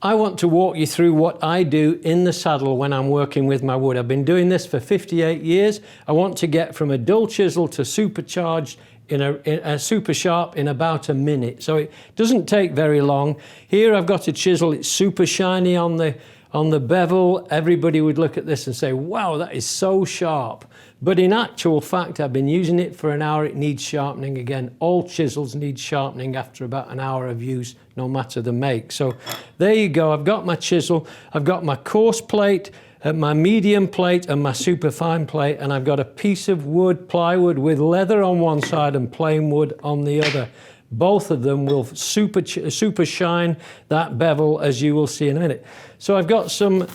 I want to walk you through what I do in the saddle when I'm working with my wood. I've been doing this for 58 years. I want to get from a dull chisel to supercharged in a super sharp in about a minute. So it doesn't take very long. Here I've got a chisel, it's super shiny on the bevel. Everybody would look at this and say, wow, that is so sharp. But in actual fact, I've been using it for an hour, it needs sharpening again. All chisels need sharpening after about an hour of use, no matter the make. So there you go, I've got my chisel, I've got my coarse plate, my medium plate and my superfine plate, and I've got a piece of wood, plywood with leather on one side and plain wood on the other. Both of them will super shine that bevel, as you will see in a minute. So I've got some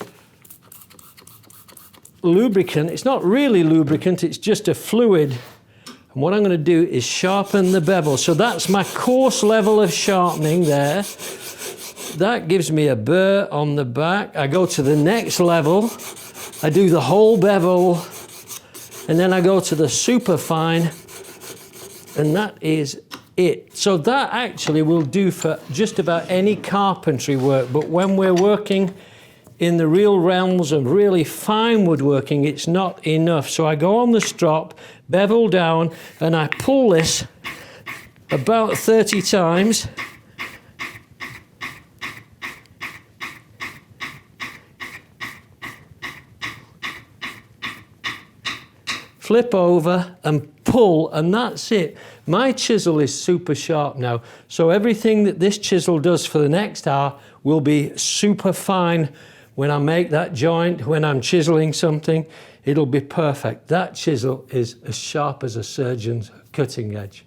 lubricant. It's not really lubricant, it's just a fluid. And what I'm going to do is sharpen the bevel. So that's my coarse level of sharpening there. That gives me a burr on the back. I go to the next level. I do the whole bevel. And then I go to the super fine. And that is it. So that actually will do for just about any carpentry work. But when we're working in the real realms of really fine woodworking, it's not enough. So I go on the strop, bevel down, and I pull this about 30 times. Flip over and pull, and that's it. My chisel is super sharp now, so everything that this chisel does for the next hour will be super fine. When I make that joint, when I'm chiseling something, it'll be perfect. That chisel is as sharp as a surgeon's cutting edge.